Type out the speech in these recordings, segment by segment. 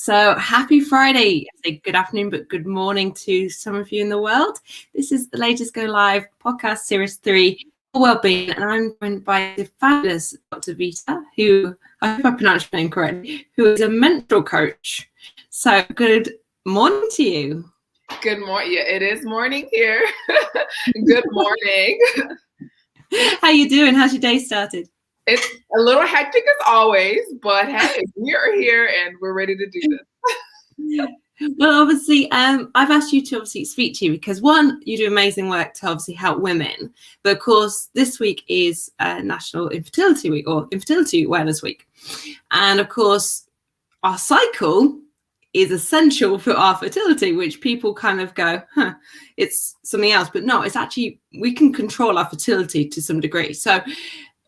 So happy Friday. I say good afternoon, but good morning to some of you in the world. This is the latest Go Live podcast series 3 for wellbeing, and I'm joined by the fabulous Dr. Vita, who I hope I pronounced your name correctly, who is a menstrual coach. So good morning to you. Good morning. Yeah, it is morning here. Good morning. How you doing? How's your day started? It's a little hectic as always, but hey, we are here and we're ready to do this. Well, obviously, I've asked you to obviously speak to you because one, you do amazing work to obviously help women, but of course, this week is National Infertility Week or Infertility Awareness Week, and of course, our cycle is essential for our fertility, which people kind of go, it's something else, but no, it's actually we can control our fertility to some degree. So,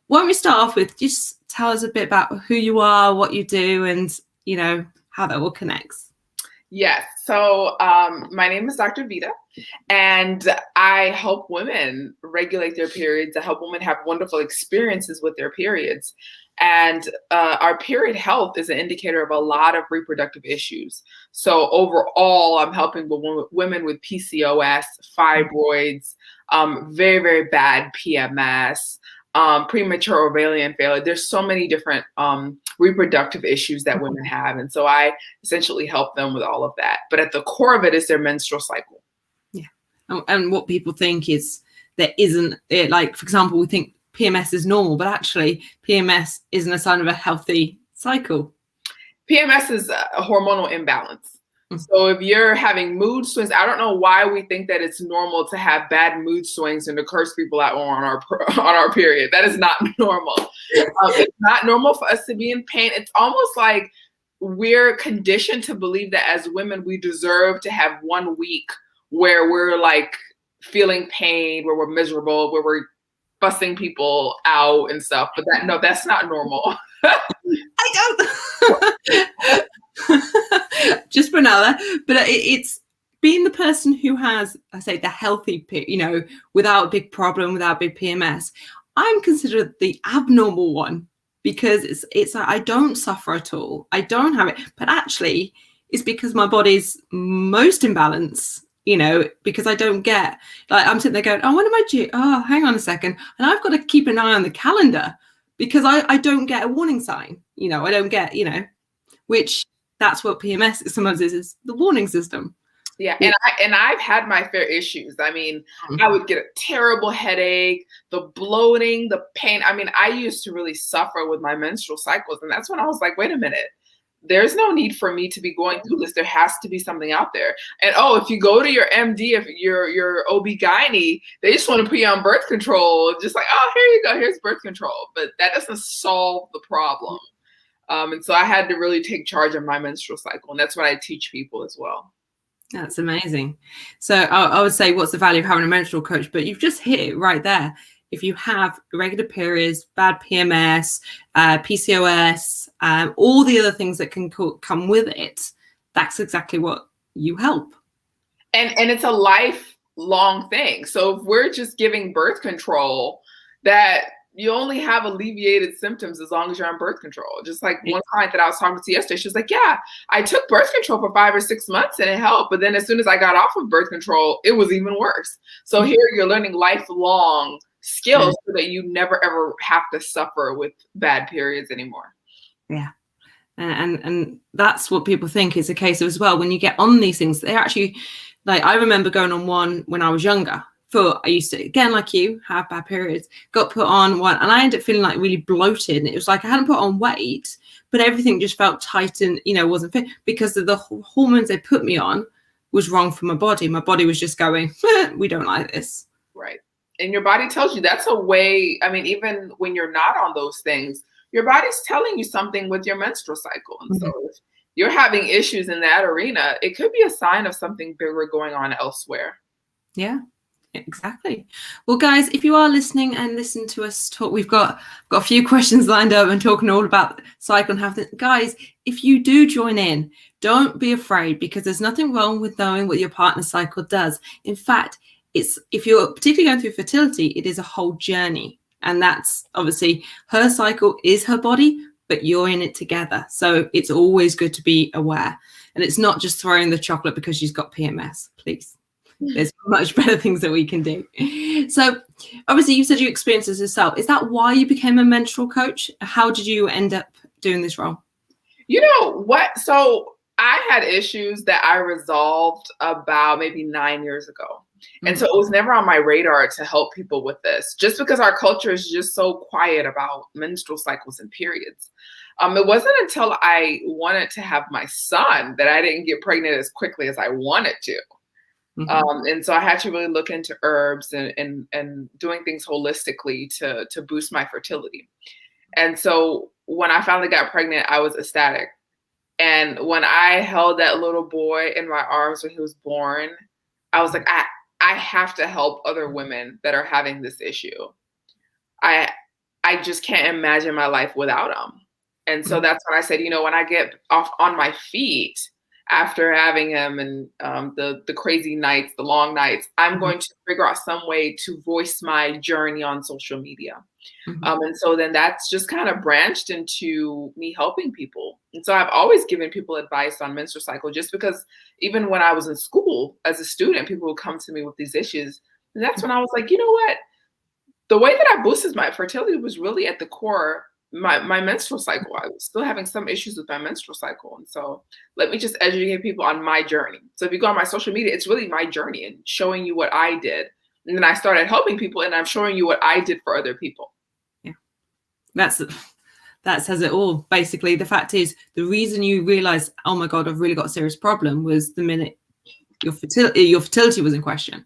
why don't we start off with just tell us a bit about who you are, what you do, and how that all connects. Yes. So my name is Dr. Vita, and I help women regulate their periods. I help women have wonderful experiences with their periods. And our period health is an indicator of a lot of reproductive issues. So overall, I'm helping women with PCOS, fibroids, very, very bad PMS, premature ovarian failure. There's so many different reproductive issues that women have. And so I essentially help them with all of that. But at the core of it is their menstrual cycle. Yeah. And what people think is there isn't it, like, for example, we think PMS is normal, but actually PMS isn't a sign of a healthy cycle. PMS is a hormonal imbalance. So if you're having mood swings, I don't know why we think that it's normal to have bad mood swings and to curse people out on our period. That is not normal. It's not normal for us to be in pain. It's almost like we're conditioned to believe that as women, we deserve to have 1 week where we're like feeling pain, where we're miserable, where we're fussing people out and stuff. But that's not normal. I don't. Just for another, but it's being the person who has, I say, the healthy, without a big problem, without big PMS. I'm considered the abnormal one because it's like I don't suffer at all. I don't have it, but actually, it's because my body's most imbalanced. Because I don't get, like, I'm sitting there going, oh, when am I due? Oh, hang on a second, and I've got to keep an eye on the calendar because I don't get a warning sign. I don't get, which. That's what PMS sometimes is the warning system. Yeah, and I've had my fair issues. I mean, I would get a terrible headache, the bloating, the pain. I mean, I used to really suffer with my menstrual cycles, and that's when I was like, wait a minute, there's no need for me to be going through this. There has to be something out there. And if you go to your MD, if your OB-GYN, they just want to put you on birth control, just like, oh, here you go, here's birth control. But that doesn't solve the problem. And so I had to really take charge of my menstrual cycle. And that's what I teach people as well. That's amazing. So I would say, what's the value of having a menstrual coach? But you've just hit it right there. If you have irregular periods, bad PMS, PCOS, all the other things that can come with it, that's exactly what you help. And it's a lifelong thing. So if we're just giving birth control, that you only have alleviated symptoms as long as you're on birth control. Just like one client that I was talking to yesterday, she was like, yeah, I took birth control for 5 or 6 months and it helped. But then as soon as I got off of birth control, it was even worse. So here you're learning lifelong skills so that you never, ever have to suffer with bad periods anymore. Yeah. And that's what people think is the case as well. When you get on these things, they're actually, like, I remember going on one when I was younger. I used to, again, like you, have bad periods, got put on one, and I ended up feeling like really bloated. And it was like I hadn't put on weight, but everything just felt tight and, wasn't fit because of the hormones they put me on was wrong for my body. My body was just going, we don't like this. Right. And your body tells you that's a way. I mean, even when you're not on those things, your body's telling you something with your menstrual cycle. And so if you're having issues in that arena, it could be a sign of something bigger going on elsewhere. Yeah. Exactly. Well, guys, if you are listening and listen to us talk, we've got a few questions lined up and talking all about cycle and health. Guys, if you do join in, don't be afraid because there's nothing wrong with knowing what your partner's cycle does. In fact, if you're particularly going through fertility, it is a whole journey. And that's obviously her cycle is her body, but you're in it together. So it's always good to be aware. And it's not just throwing the chocolate because she's got PMS, please. There's much better things that we can do. So obviously you said you experienced this yourself. Is that why you became a menstrual coach? How did you end up doing this role? You know what? So I had issues that I resolved about maybe 9 years ago. And so it was never on my radar to help people with this, just because our culture is just so quiet about menstrual cycles and periods. It wasn't until I wanted to have my son that I didn't get pregnant as quickly as I wanted to. And so I had to really look into herbs and doing things holistically to boost my fertility. And so when I finally got pregnant, I was ecstatic. And when I held that little boy in my arms when he was born, I was like, I have to help other women that are having this issue. I just can't imagine my life without him. And so that's when I said, you know, when I get off on my feet after having him and the crazy nights, the long nights, I'm going to figure out some way to voice my journey on social media. And so then that's just kind of branched into me helping people. And so I've always given people advice on menstrual cycle, just because even when I was in school as a student, people would come to me with these issues. And that's when I was like, you know what? The way that I boosted my fertility was really at the core, my menstrual cycle. I was still having some issues with my menstrual cycle. And so let me just educate people on my journey. So if you go on my social media, it's really my journey and showing you what I did. And then I started helping people and I'm showing you what I did for other people. That says it all. Basically, the fact is, the reason you realize, oh my God, I've really got a serious problem, was the minute your fertility was in question.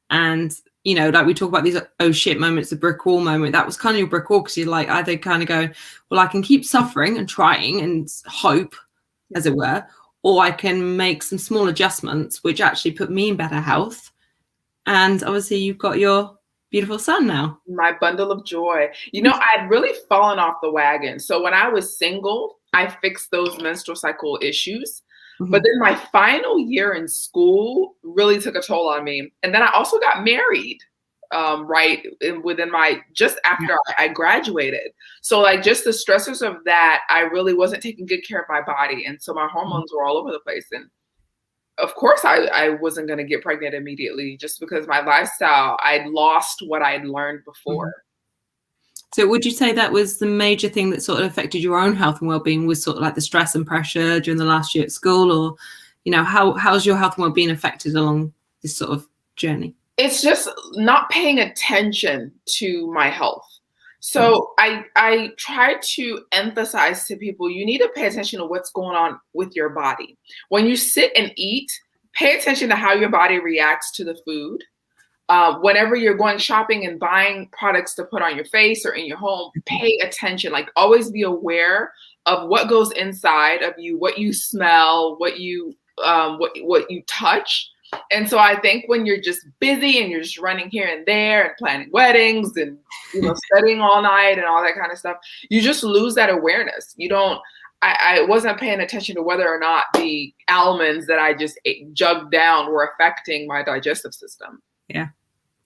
And, you know, like we talk about these oh shit moments, the brick wall moment, that was kind of your brick wall, because you're like, either kind of go, well, I can keep suffering and trying and hope, as it were, or I can make some small adjustments which actually put me in better health. And obviously you've got your beautiful son now. My bundle of joy. You know, I'd really fallen off the wagon. So when I was single, I fixed those menstrual cycle issues. But then my final year in school really took a toll on me. And then I also got married, within just after I graduated. So like just the stressors of that, I really wasn't taking good care of my body. And so my hormones were all over the place. And of course, I wasn't going to get pregnant immediately, just because my lifestyle, I'd lost what I'd learned before. So would you say that was the major thing that sort of affected your own health and well-being, was sort of like the stress and pressure during the last year at school? Or, you know, how's your health and well-being affected along this sort of journey? It's just not paying attention to my health. So I try to emphasize to people, you need to pay attention to what's going on with your body. When you sit and eat, pay attention to how your body reacts to the food. Whenever you're going shopping and buying products to put on your face or in your home, pay attention. Like, always be aware of what goes inside of you, what you smell, what you touch. And so I think when you're just busy and you're just running here and there and planning weddings and, you know, studying all night and all that kind of stuff, you just lose that awareness. I wasn't paying attention to whether or not the almonds that I just jugged down were affecting my digestive system. Yeah.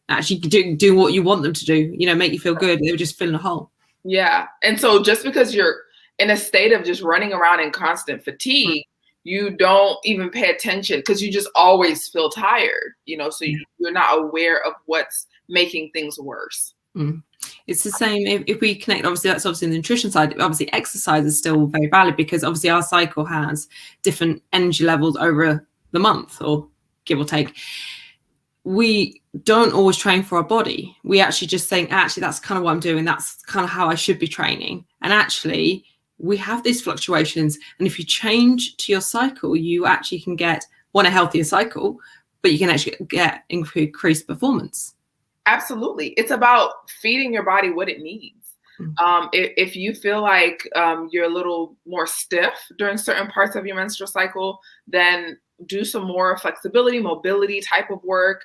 Actually do what you want them to do, you know, make you feel good. They were just filling a hole. Yeah. And so just because you're in a state of just running around in constant fatigue, you don't even pay attention because you just always feel tired, you know, so you're not aware of what's making things worse. It's the same if we connect, obviously that's obviously the nutrition side. Obviously exercise is still very valid, because obviously our cycle has different energy levels over the month, or give or take. We don't always train for our body. We actually just think, actually, that's kind of what I'm doing. That's kind of how I should be training. And actually, we have these fluctuations. And if you change to your cycle, you actually can get a healthier cycle, but you can actually get increased performance. Absolutely. It's about feeding your body what it needs. If you feel like you're a little more stiff during certain parts of your menstrual cycle, then do some more flexibility, mobility type of work.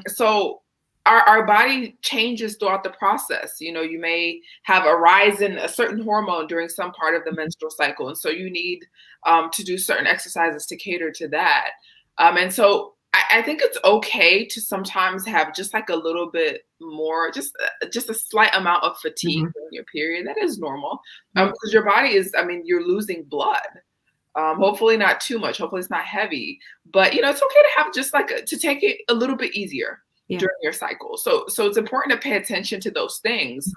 So our body changes throughout the process. You know, you may have a rise in a certain hormone during some part of the menstrual cycle. And so you need to do certain exercises to cater to that. And so I think it's okay to sometimes have just like a little bit more, just a slight amount of fatigue Mhm. during your period. That is normal, Mm. because your body is, I mean, you're losing blood. Hopefully not too much. Hopefully it's not heavy. But it's okay to have just like to take it a little bit easier Yeah. during your cycle. So it's important to pay attention to those things.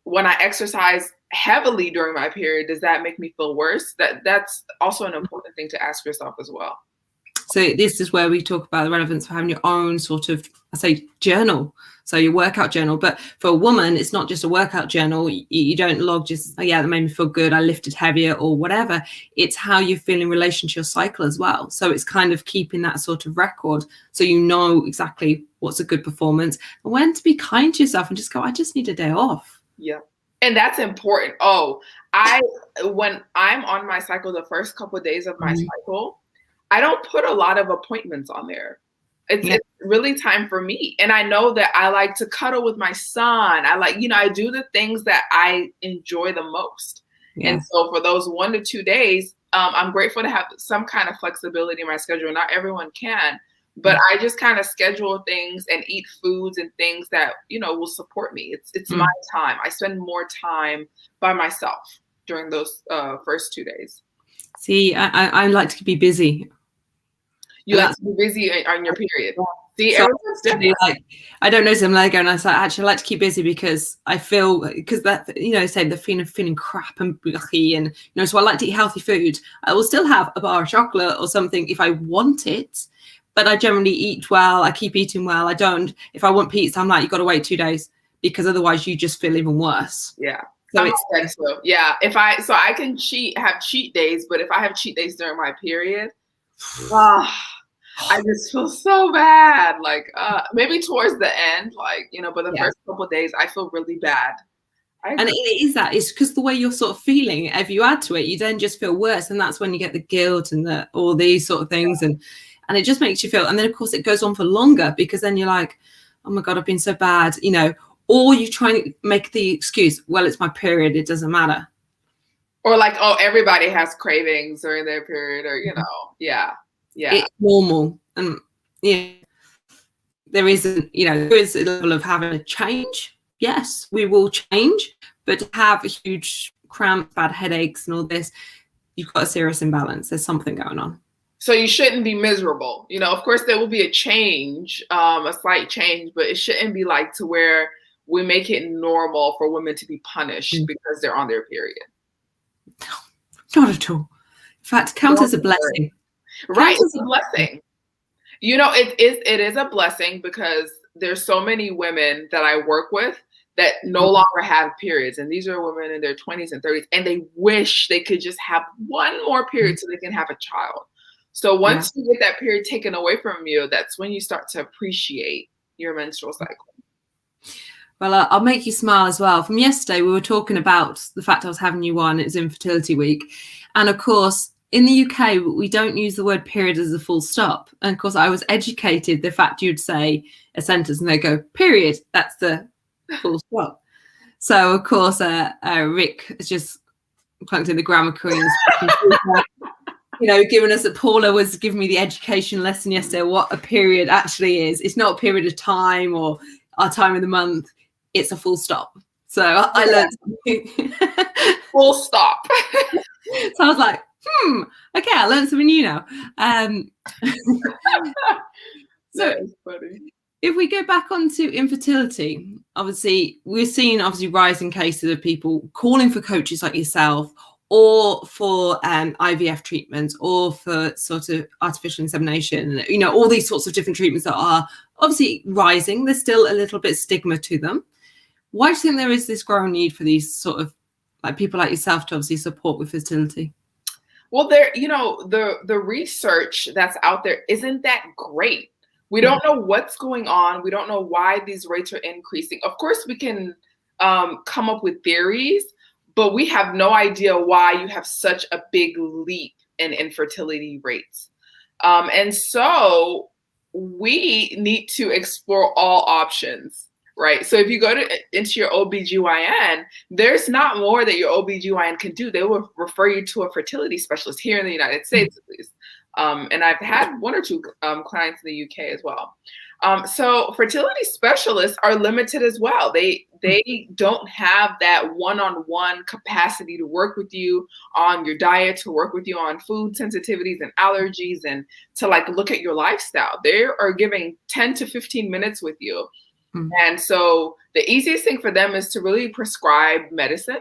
When I exercise heavily during my period, does that make me feel worse? That's also an important thing to ask yourself as well. So this is where we talk about the relevance of having your own sort of, I say, journal. So your workout journal. But for a woman, it's not just a workout journal. You don't log just, oh, yeah, that made me feel good, I lifted heavier or whatever. It's how you feel in relation to your cycle as well. So it's kind of keeping that sort of record so you know exactly what's a good performance and when to be kind to yourself and just go, I just need a day off. Yeah. And that's important. When I'm on my cycle, the first couple of days of my cycle, I don't put a lot of appointments on there. It's really time for me. And I know that I like to cuddle with my son. I like, I do the things that I enjoy the most. Yeah. And so for those 1 to 2 days, I'm grateful to have some kind of flexibility in my schedule. Not everyone can, but I just kind of schedule things and eat foods and things that, will support me. It's my time. I spend more time by myself during those first 2 days. See, I like to be busy. You like to be busy on your period. See, so everyone's different. like, I don't know some Lego, and I was like, actually, I like to keep busy because I feel, because that, say the feeling crap and yucky, and so I like to eat healthy food. I will still have a bar of chocolate or something if I want it, but I generally eat well. I keep eating well. I don't. If I want pizza, I'm like, you got to wait 2 days because otherwise you just feel even worse. Yeah. So it's yeah. I can have cheat days, but if I have cheat days during my period, I just feel so bad. Like maybe towards the end, but the first couple of days I feel really bad. And it is that. It's because the way you're sort of feeling, if you add to it, you then just feel worse. And that's when you get the guilt and all these sort of things. And it just makes you feel, and then of course it goes on for longer because then you're like, oh my God, I've been so bad, or you try and make the excuse, well, it's my period, it doesn't matter. Or like, oh, everybody has cravings during their period, or, yeah. It's normal. And there isn't, there is a level of having a change. Yes, we will change, but to have a huge cramp, bad headaches and all this, you've got a serious imbalance. There's something going on. So you shouldn't be miserable. Of course there will be a change, a slight change, but it shouldn't be like to where we make it normal for women to be punished because they're on their period. No, not at all. In fact, count as a blessing. Right, it's a blessing. It is a blessing because there's so many women that I work with that no longer have periods. And these are women in their 20s and 30s, and they wish they could just have one more period so they can have a child. So once you get that period taken away from you, that's when you start to appreciate your menstrual cycle. Well, I'll make you smile as well. From yesterday, we were talking about the fact I was having you on. It was Infertility Week. And of course, in the UK, we don't use the word period as a full stop. And of course, I was educated the fact you'd say a sentence and they go, period, that's the full stop. So, of course, Rick has just plunked in the grammar queens. Giving us Paula was giving me the education lesson yesterday, what a period actually is. It's not a period of time or our time of the month. It's a full stop. So I learned something. Full stop. So I was like, okay, I learned something new now. So that is funny. If we go back onto infertility, obviously we're seeing rising cases of people calling for coaches like yourself, or for IVF treatments, or for sort of artificial insemination, all these sorts of different treatments that are obviously rising. There's still a little bit of stigma to them. Why do you think there is this growing need for these sort of like people like yourself to obviously support with fertility? Well, the research that's out there isn't that great. We don't know what's going on. We don't know why these rates are increasing. Of course, we can come up with theories, but we have no idea why you have such a big leap in infertility rates. And so we need to explore all options, right? So if you go into your OBGYN, there's not more that your OBGYN can do. They will refer you to a fertility specialist here in the United States, at least. And I've had one or two clients in the UK as well. So fertility specialists are limited as well. They don't have that one-on-one capacity to work with you on your diet, to work with you on food sensitivities and allergies, and to like look at your lifestyle. They are giving 10 to 15 minutes with you. And so the easiest thing for them is to really prescribe medicine.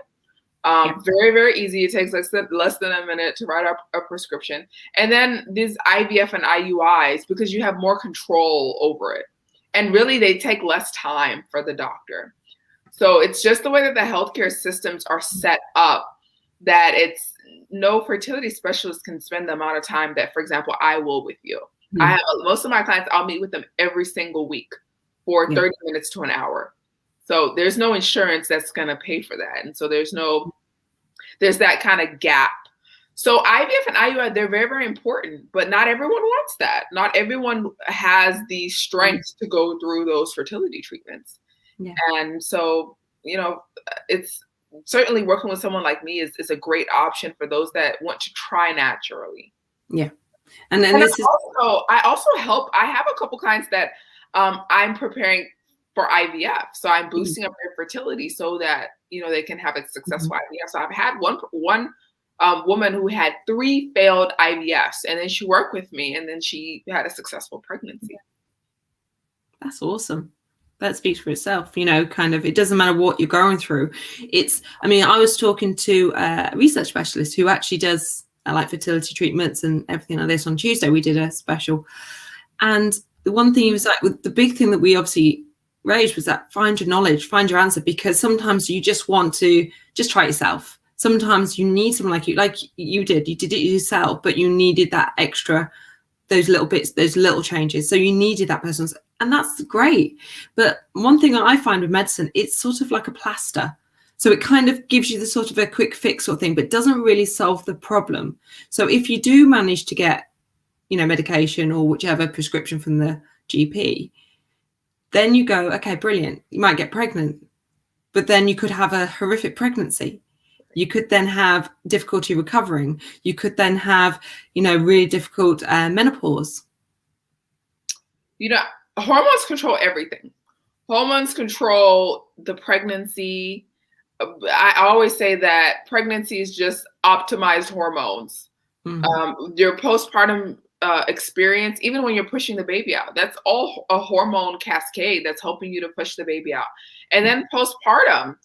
Very, very easy. It takes less than a minute to write up a prescription. And then these IVF and IUIs, because you have more control over it. And really, they take less time for the doctor. So it's just the way that the healthcare systems are set up that it's no fertility specialist can spend the amount of time that, for example, I will with you. I have most of my clients, I'll meet with them every single week for 30 minutes to an hour. So there's no insurance that's going to pay for that. And so there's that kind of gap. So IVF and IUI, they're very, very important, but not everyone wants that. Not everyone has the strength to go through those fertility treatments. And so, it's certainly working with someone like me is a great option for those that want to try naturally. And then I also help. I have a couple clients that I'm preparing for IVF. So I'm boosting up their fertility so that, they can have a successful IVF. So I've had one woman who had 3 failed IVFs, and then she worked with me, and then she had a successful pregnancy. That's awesome. That speaks for itself, it doesn't matter what you're going through. I was talking to a research specialist who actually does like fertility treatments and everything like this. On Tuesday, we did a special. And the one thing he was like, the big thing that we obviously raised was that find your knowledge, find your answer, because sometimes you just want to just try it yourself. Sometimes you need someone like you did it yourself, but you needed that extra, those little bits, those little changes. So you needed that person's, and that's great. But one thing I find with medicine, it's sort of like a plaster. So it kind of gives you the sort of a quick fix sort of thing, but doesn't really solve the problem. So if you do manage to get, medication or whichever prescription from the GP, then you go, okay, brilliant. You might get pregnant, but then you could have a horrific pregnancy. You could then have difficulty recovering. You could then have, really difficult menopause. Hormones control everything. Hormones control the pregnancy. I always say that pregnancy is just optimized hormones. Your postpartum experience, even when you're pushing the baby out, that's all a hormone cascade that's helping you to push the baby out. And then postpartum,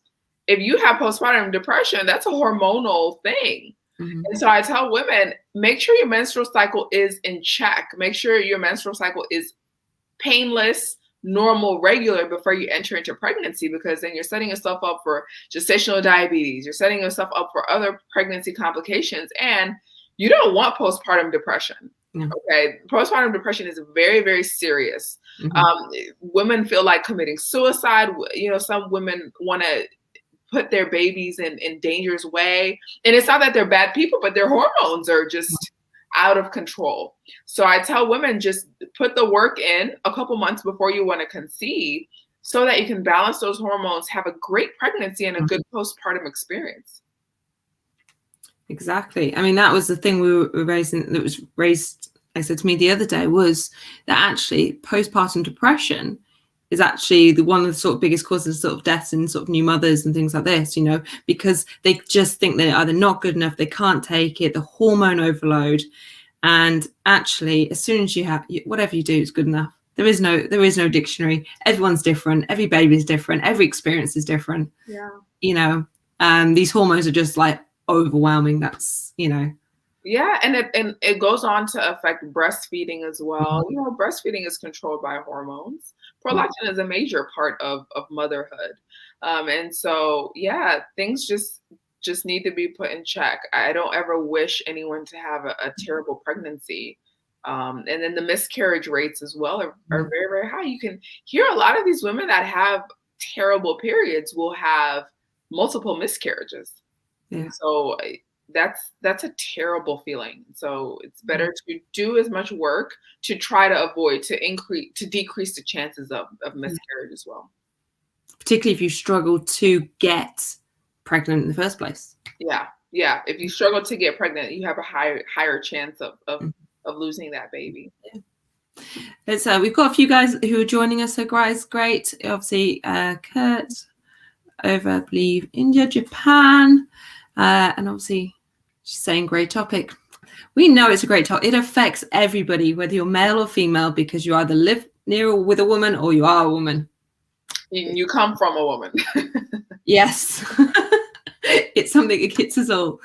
if you have postpartum depression, that's a hormonal thing. And so I tell women, make sure your menstrual cycle is in check. Make sure your menstrual cycle is painless, normal, regular before you enter into pregnancy, because then you're setting yourself up for gestational diabetes. You're setting yourself up for other pregnancy complications, and you don't want postpartum depression. Okay, postpartum depression is very, very serious. Women feel like committing suicide. Some women want to put their babies in danger's way, and it's not that they're bad people, but their hormones are just out of control. So I tell women, just put the work in a couple months before you want to conceive, so that you can balance those hormones, have a great pregnancy, and a good postpartum experience. Exactly. That was the thing we were raising, that was raised, I said to me the other day, was that actually postpartum depression is actually one of the sort of biggest causes of sort of deaths in sort of new mothers and things like this, because they just think they're either not good enough, they can't take it, the hormone overload. And actually, as soon as you have, whatever you do is good enough. There is no dictionary. Everyone's different. Every baby is different. Every experience is different. These hormones are just like overwhelming. That's, Yeah, and it goes on to affect breastfeeding as well. Breastfeeding is controlled by hormones. Prolactin is a major part of motherhood. And so, things just need to be put in check. I don't ever wish anyone to have a terrible pregnancy. And then the miscarriage rates as well are very, very high. You can hear a lot of these women that have terrible periods will have multiple miscarriages. So that's a terrible feeling. So it's better to do as much work to try to avoid, to decrease the chances of miscarriage as well. Particularly if you struggle to get pregnant in the first place. Yeah. If you struggle to get pregnant, you have a higher chance of of losing that baby. It's we've got a few guys who are joining us. So guys, great. Obviously, Kurt over, I believe, India, Japan, and obviously she's saying great topic. We know it's a great topic. It affects everybody, whether you're male or female, because you either live near or with a woman or you are a woman. You come from a woman. Yes. It's something that hits us all.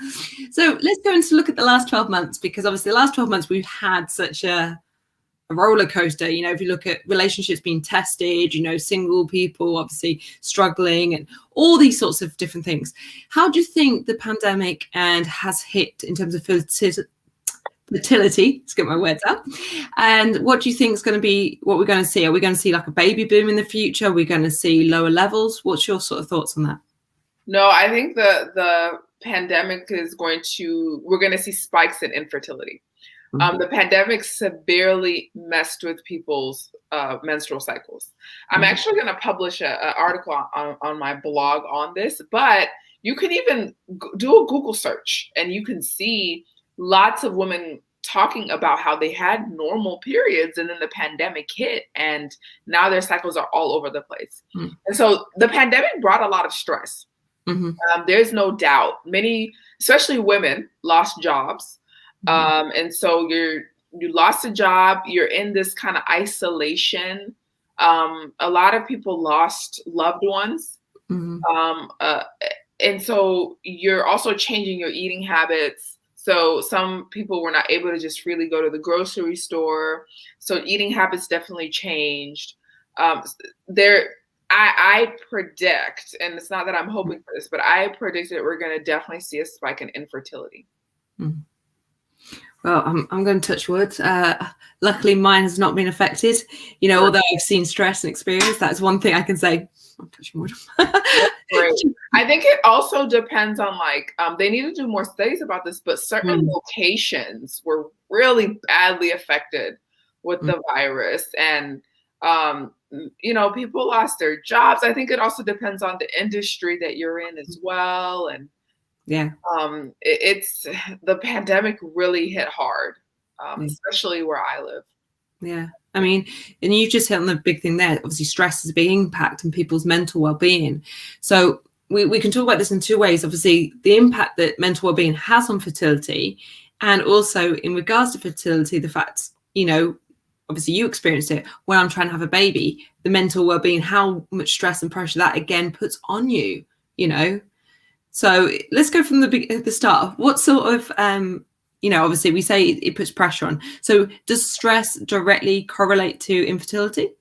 So let's go into look at the last 12 months, because obviously the last 12 months we've had such a roller coaster. You know, if you look at relationships being tested, you know, single people obviously struggling and all these sorts of different things. How do you think the pandemic and has hit in terms of fertility? Let's get my words out. And what do you think is going to be what we're going to see? Are we going to see like a baby boom in the future? Are we going to see lower levels? What's your sort of thoughts on that? No, I think the pandemic is we're going to see spikes in infertility. The pandemic severely messed with people's menstrual cycles. I'm actually going to publish an article on my blog on this, but you can even do a Google search and you can see lots of women talking about how they had normal periods and then the pandemic hit and now their cycles are all over the place. And so the pandemic brought a lot of stress. There's no doubt. Many, especially women, lost jobs. And so you lost a job, you're in this kind of isolation. A lot of people lost loved ones. And so you're also changing your eating habits. So some people were not able to just freely go to the grocery store. So eating habits definitely changed. I predict, and it's not that I'm hoping for this, but I predict that we're going to definitely see a spike in infertility. Well, I'm going to touch wood. Luckily, mine has not been affected. You know, although I've seen stress and experience, that's one thing I can say. I'm touching wood. Great. I think it also depends on they need to do more studies about this, but certain locations were really badly affected with the virus, and you know, people lost their jobs. I think it also depends on the industry that you're in as well, and it's the pandemic really hit hard, especially where I live. Yeah. I mean, and you just hit on the big thing there. Obviously, stress is a big impact on people's mental well-being. So we can talk about this in two ways. Obviously, the impact that mental well-being has on fertility, and also in regards to fertility, the fact, you know, obviously you experienced it when I'm trying to have a baby, the mental well-being, how much stress and pressure that again puts on you, you know. So let's go from the start. What sort of you know, obviously we say it puts pressure on. So does stress directly correlate to infertility?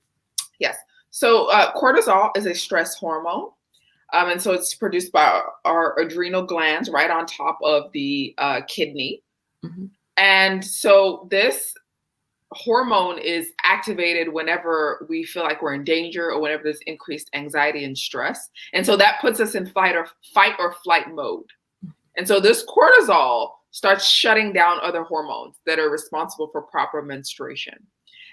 Yes. So cortisol is a stress hormone. And so it's produced by our adrenal glands right on top of the kidney. And so this hormone is activated whenever we feel like we're in danger or whenever there's increased anxiety and stress. And so that puts us in fight or flight mode. And so this cortisol starts shutting down other hormones that are responsible for proper menstruation.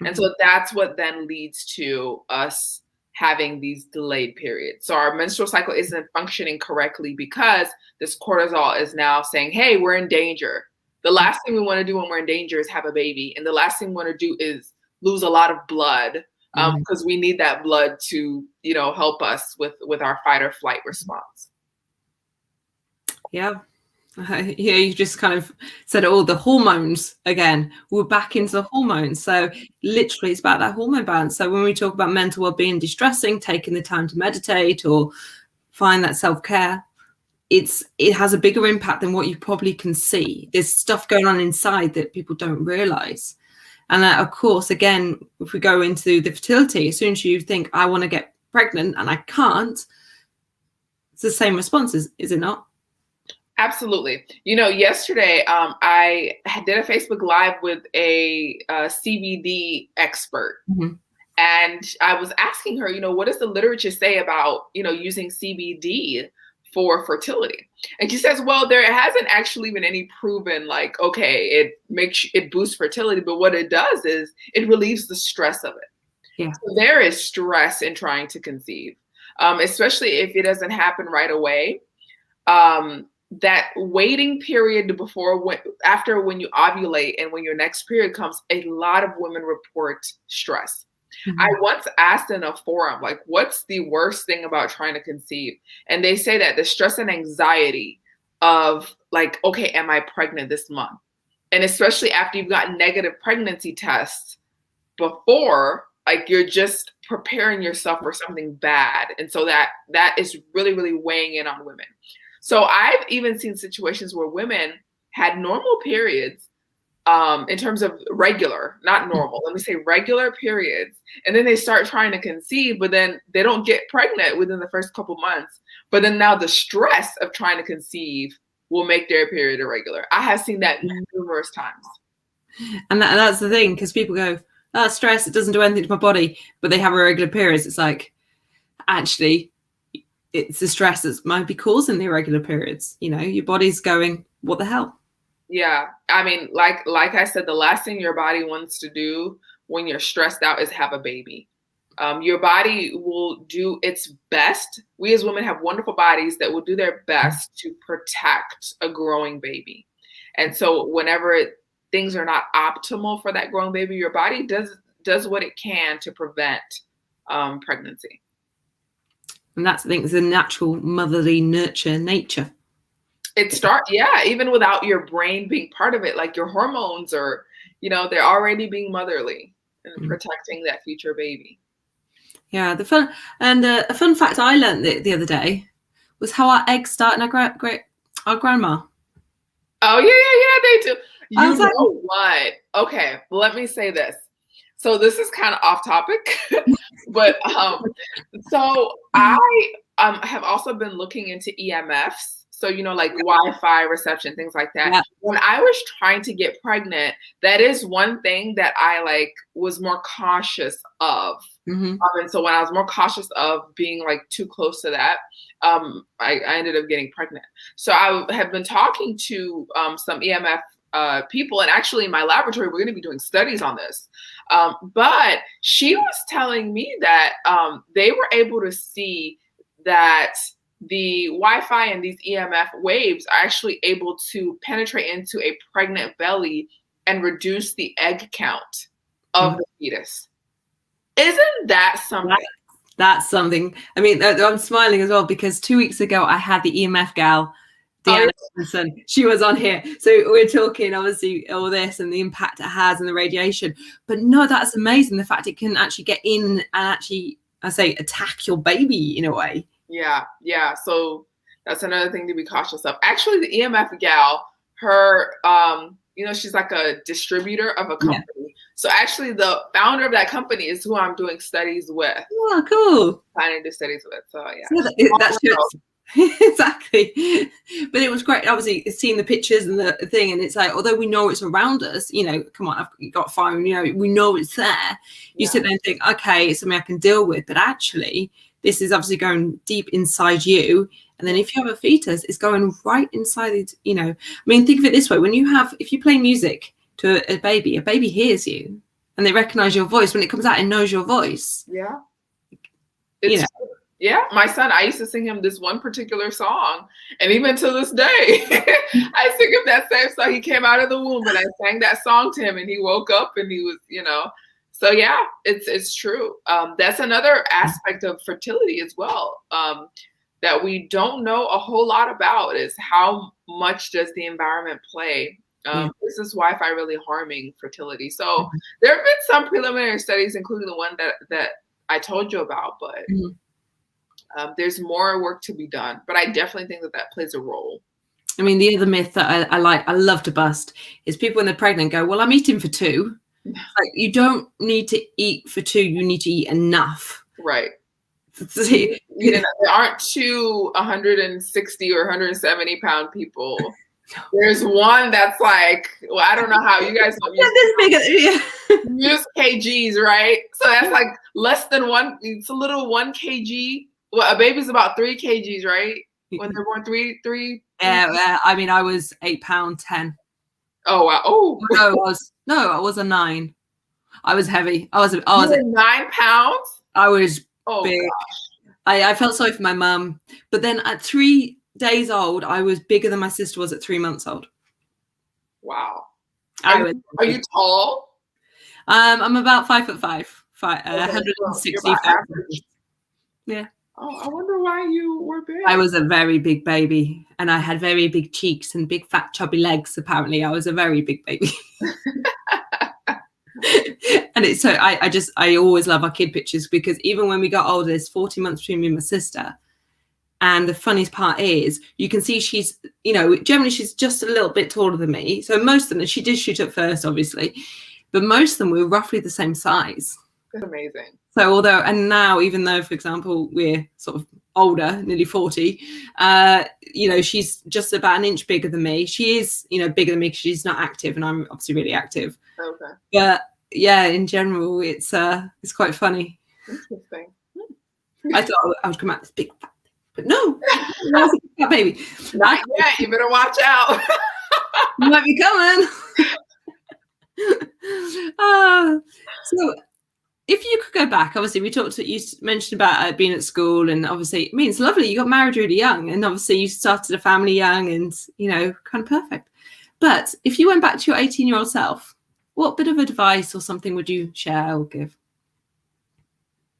And so that's what then leads to us having these delayed periods. So our menstrual cycle isn't functioning correctly because this cortisol is now saying, hey, we're in danger. The last thing we want to do when we're in danger is have a baby. And the last thing we want to do is lose a lot of blood because we need that blood to, you know, help us with our fight or flight response. Yeah. Yeah, you just kind of said all the hormones again. We're back into the hormones. So literally it's about that hormone balance. So when we talk about mental well-being, distressing, taking the time to meditate or find that self-care, it has a bigger impact than what you probably can see. There's stuff going on inside that people don't realize. And of course, again, if we go into the fertility, as soon as you think I want to get pregnant and I can't, it's the same responses, is it not? Absolutely. You know, yesterday I did a Facebook Live with a CBD expert. And I was asking her, you know, what does the literature say about, you know, using CBD for fertility? And she says, well, there hasn't actually been any proven like, okay, it boosts fertility, but what it does is it relieves the stress of it. Yeah. So there is stress in trying to conceive, especially if it doesn't happen right away. that waiting period after when you ovulate and when your next period comes, a lot of women report stress. I once asked in a forum, like, what's the worst thing about trying to conceive? And they say that the stress and anxiety of like, okay, am I pregnant this month? And especially after you've got negative pregnancy tests before, like you're just preparing yourself for something bad. And so that is really, really weighing in on women. So I've even seen situations where women had normal periods, in terms of regular, not normal, let me say regular periods. And then they start trying to conceive, but then they don't get pregnant within the first couple months. But then now the stress of trying to conceive will make their period irregular. I have seen that numerous times. And that's the thing, because people go, oh, stress, it doesn't do anything to my body, but they have irregular periods. It's like, actually, it's the stress that might be causing the irregular periods. You know, your body's going, what the hell? Yeah. I mean, like I said, the last thing your body wants to do when you're stressed out is have a baby. Your body will do its best. We as women have wonderful bodies that will do their best to protect a growing baby. And so whenever things are not optimal for that growing baby, your body does what it can to prevent pregnancy. And that's, I think, it's a natural motherly nature. It starts, yeah, even without your brain being part of it, like your hormones are, you know, they're already being motherly and protecting that future baby. Yeah, a fun fact I learned the other day was how our eggs start in our grandma. Oh yeah, they do. You like, know what? Okay, let me say this. So this is kind of off topic, but so I have also been looking into EMFs. So, you know, like Wi-Fi reception, things like that. Yeah. When I was trying to get pregnant, that is one thing that I was more cautious of. And so when I was more cautious of being too close to that, I ended up getting pregnant. So I have been talking to some EMF people, and actually in my laboratory, we're going to be doing studies on this. But she was telling me that they were able to see that the Wi-Fi and these EMF waves are actually able to penetrate into a pregnant belly and reduce the egg count of the fetus. Isn't that something? That's something. I mean, I'm smiling as well because 2 weeks ago I had the EMF gal, Deanna Robinson. She was on here. So we're talking obviously all this and the impact it has and the radiation. But no, that's amazing. The fact it can actually get in and actually, I say, attack your baby in a way. Yeah. So that's another thing to be cautious of. Actually, the EMF gal, her, she's like a distributor of a company. Yeah. So actually, the founder of that company is who I'm doing studies with. Oh, cool. Planning to do studies with. So yeah. That's good. Exactly. But it was great, obviously, seeing the pictures and the thing, and it's like, although we know it's around us, come on, I've got a phone, we know it's there. You sit there and think, okay, it's something I can deal with, but actually this is obviously going deep inside you. And then if you have a fetus, it's going right inside it, I mean, think of it this way. If you play music to a baby hears you and they recognize your voice. When it comes out, it knows your voice. Yeah. Yeah, my son, I used to sing him this one particular song. And even to this day, I sing him that same song. He came out of the womb and I sang that song to him and he woke up and he was, So yeah, it's true. That's another aspect of fertility as well, that we don't know a whole lot about is how much does the environment play? Is this Wi-Fi really harming fertility? So there have been some preliminary studies, including the one that I told you about, but there's more work to be done. But I definitely think that plays a role. I mean, the other myth that I love to bust is people when they're pregnant go, well, I'm eating for two. Like, you don't need to eat for two. You need to eat enough. Right. There aren't two 160 or 170 pound people. There's one that's I don't know how you guys use kgs, right? So that's less than one. It's a little 1 kg. Well, a baby's about 3 kgs, right? When they're born, three. Yeah, I mean, I was 8 pound 10. Oh wow! Oh no, I was a 9. I was heavy. I was 9 pounds. I was big. Gosh. I felt sorry for my mum, but then at 3 days old, I was bigger than my sister was at 3 months old. Wow. Are you tall? I'm about 5'5", Okay, so you're 165 about average. pounds. Yeah. Oh, I wonder why you were big. I was a very big baby, and I had very big cheeks and big fat chubby legs. Apparently, I was a very big baby. And it's so I always love our kid pictures, because even when we got older, there's 40 months between me and my sister. And the funniest part is you can see she's, generally she's just a little bit taller than me. So most of them, she did shoot up first, obviously, but most of them were roughly the same size. That's amazing. So now, even though, for example, we're sort of older, nearly 40, she's just about an inch bigger than me. She is, bigger than me because she's not active, and I'm obviously really active. Okay. But yeah, in general, it's quite funny. Interesting. I thought I would come out this big fat, but no, I was a big fat baby. Not yet. You better watch out. You might be coming. So if you could go back, obviously you mentioned about being at school, and obviously, it's lovely. You got married really young, and obviously you started a family young, and, kind of perfect. But if you went back to your 18-year-old self, what bit of advice or something would you share or give?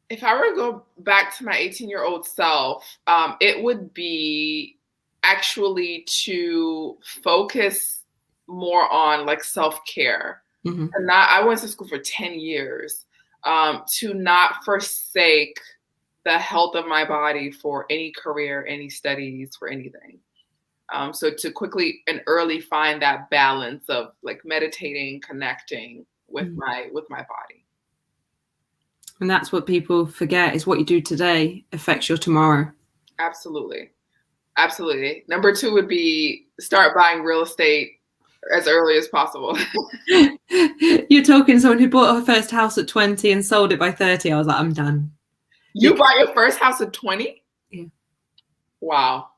If I were to go back to my 18-year-old self, it would be actually to focus more on like self-care. Mm-hmm. And I went to school for 10 years. To not forsake the health of my body for any career, any studies, for anything. So to quickly and early find that balance of like meditating, connecting with my body. And that's what people forget, is what you do today affects your tomorrow. Absolutely. Absolutely. Number 2 would be start buying real estate as early as possible. You're talking to someone who bought her first house at 20 and sold it by 30. I was like, I'm done. You bought your first house at 20? Yeah. Wow.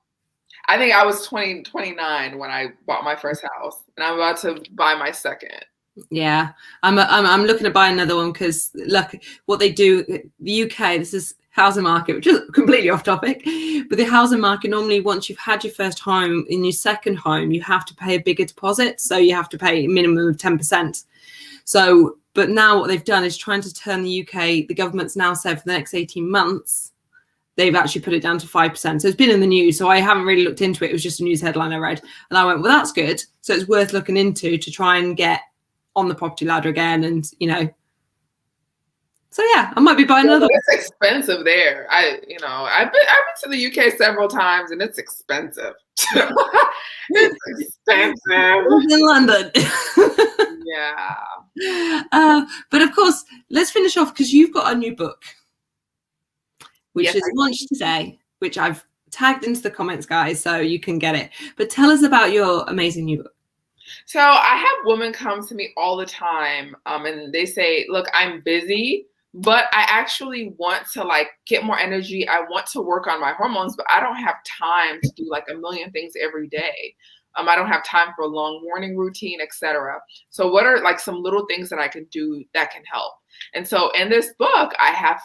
I think I was 29 when I bought my first house, and I'm about to buy my second. Yeah, I'm looking to buy another one, because look what they do. The UK, this is housing market, which is completely off topic, but the housing market, normally once you've had your first home, in your second home you have to pay a bigger deposit, so you have to pay a minimum of 10%. So, but now what they've done is trying to turn the UK, the government's now said for the next 18 months they've actually put it down to 5%. So it's been in the news, so I haven't really looked into it. It was just a news headline I read, and I went, well, that's good, so it's worth looking into to try and get on the property ladder again. And so yeah, I might be buying another. It's expensive there. I've been to the UK several times, and it's expensive. It's expensive in London. Yeah. But of course, let's finish off, because you've got a new book which is launched today, which I've tagged into the comments, guys, so you can get it. But tell us about your amazing new book. So I have women come to me all the time, and they say, look, I'm busy, but I actually want to like get more energy. I want to work on my hormones, but I don't have time to do like a million things every day. I don't have time for a long morning routine, etc. So what are like some little things that I can do that can help? And so in this book, I have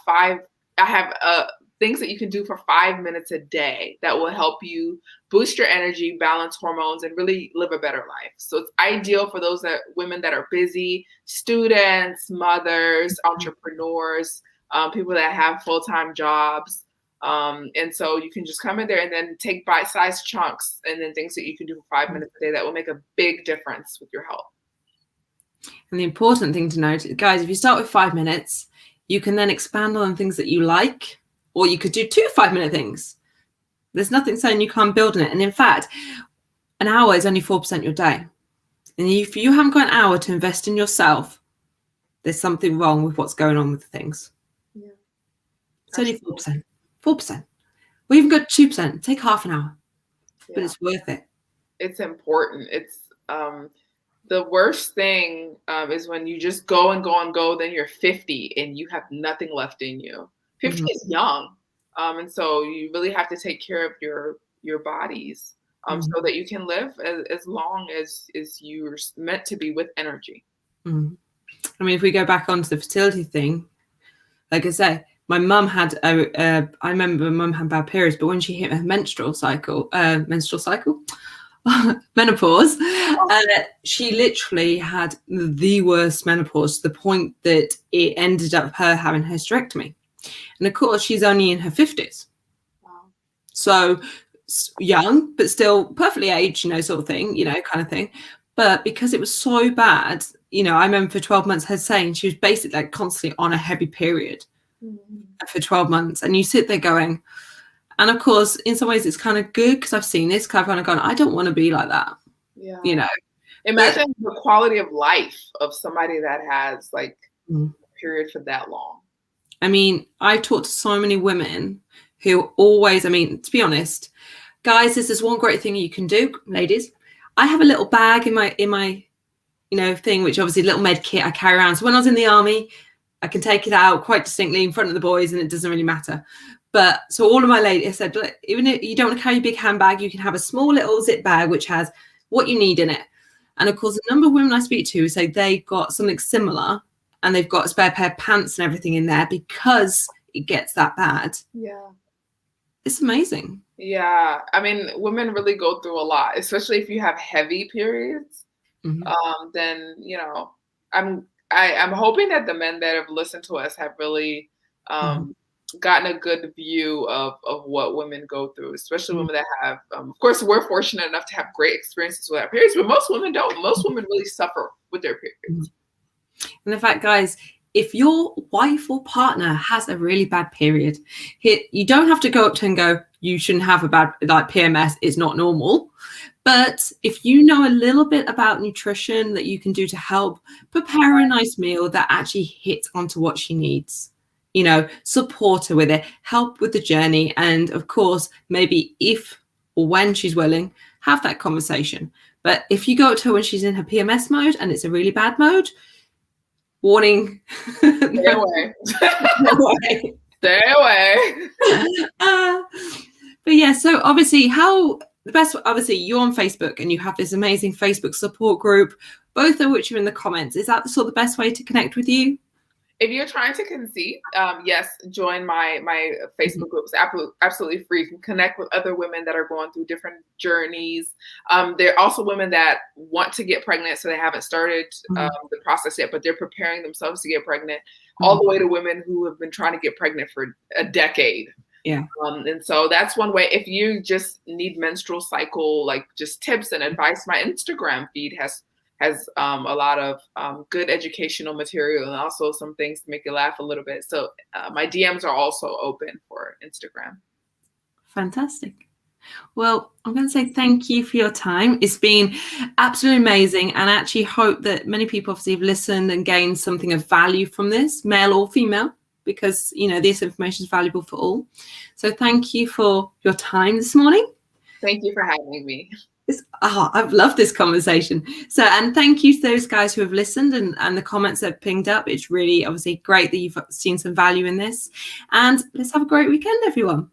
things that you can do for 5 minutes a day that will help you boost your energy, balance hormones, and really live a better life. So it's ideal for women that are busy, students, mothers, entrepreneurs, people that have full-time jobs. And so you can just come in there and then take bite-sized chunks, and then things that you can do for 5 minutes a day that will make a big difference with your health. And the important thing to note, guys, if you start with 5 minutes, you can then expand on things that you like, or you could do 2 5-minute things. There's nothing saying you can't build on it. And in fact, an hour is only 4% your day. And if you haven't got an hour to invest in yourself, there's something wrong with what's going on with things. Yeah. It's only 4%. 4%. Or even got 2%. Take half an hour. Yeah. But it's worth it. It's important. It's the worst thing is when you just go and go and go, then you're 50 and you have nothing left in you. 50 is young. And so you really have to take care of your bodies so that you can live as long as you're meant to be with energy. I mean, if we go back onto the fertility thing, like I say, my mum had I remember mum had bad periods, but when she hit her menstrual cycle, menopause, she literally had the worst menopause, to the point that it ended up her having a hysterectomy. And of course, she's only in her 50s. Wow. So young, but still perfectly aged, sort of thing, kind of thing. But because it was so bad, I remember for 12 months her saying she was basically like constantly on a heavy period for 12 months. And you sit there going, and of course, in some ways it's kind of good, because I've seen this, I've kind of gone, I don't want to be like that. Yeah. Imagine the quality of life of somebody that has like a period for that long. I mean, I talked to so many women who always, to be honest, guys, this is one great thing you can do, ladies. I have a little bag in my thing, which obviously a little med kit I carry around. So when I was in the army, I can take it out quite distinctly in front of the boys, and it doesn't really matter. But so all of my ladies, I said, look, even if you don't want to carry a big handbag, you can have a small little zip bag which has what you need in it. And of course, a number of women I speak to say they got something similar, and they've got a spare pair of pants and everything in there because it gets that bad. Yeah. It's amazing. Yeah. I mean, women really go through a lot, especially if you have heavy periods. Then, I'm hoping that the men that have listened to us have really gotten a good view of what women go through, especially women that have, of course, we're fortunate enough to have great experiences with our periods, but most women don't. Most women really suffer with their periods. And in fact, guys, if your wife or partner has a really bad period, you don't have to go up to and go, you shouldn't have a bad, like, PMS, it's not normal. But if you know a little bit about nutrition that you can do to help prepare a nice meal that actually hits onto what she needs, support her with it, help with the journey. And of course, maybe if or when she's willing, have that conversation. But if you go up to her when she's in her PMS mode and it's a really bad mode, warning. Stay away. Stay away. But yeah, so obviously obviously you're on Facebook and you have this amazing Facebook support group, both of which are in the comments. Is that the best way to connect with you? If you're trying to conceive, yes, join my Facebook group. It's absolutely free. You can connect with other women that are going through different journeys. There are also women that want to get pregnant, so they haven't started the process yet, but they're preparing themselves to get pregnant, all the way to women who have been trying to get pregnant for a decade. Yeah. And so that's one way. If you just need menstrual cycle, like just tips and advice, my Instagram feed has a lot of good educational material and also some things to make you laugh a little bit. So my DMs are also open for Instagram. Fantastic. Well, I'm going to say thank you for your time. It's been absolutely amazing, and I actually hope that many people obviously have listened and gained something of value from this, male or female, because this information is valuable for all. So thank you for your time this morning. Thank you for having me. I've loved this conversation. So, and thank you to those guys who have listened and the comments that have pinged up. It's really obviously great that you've seen some value in this. And let's have a great weekend, everyone.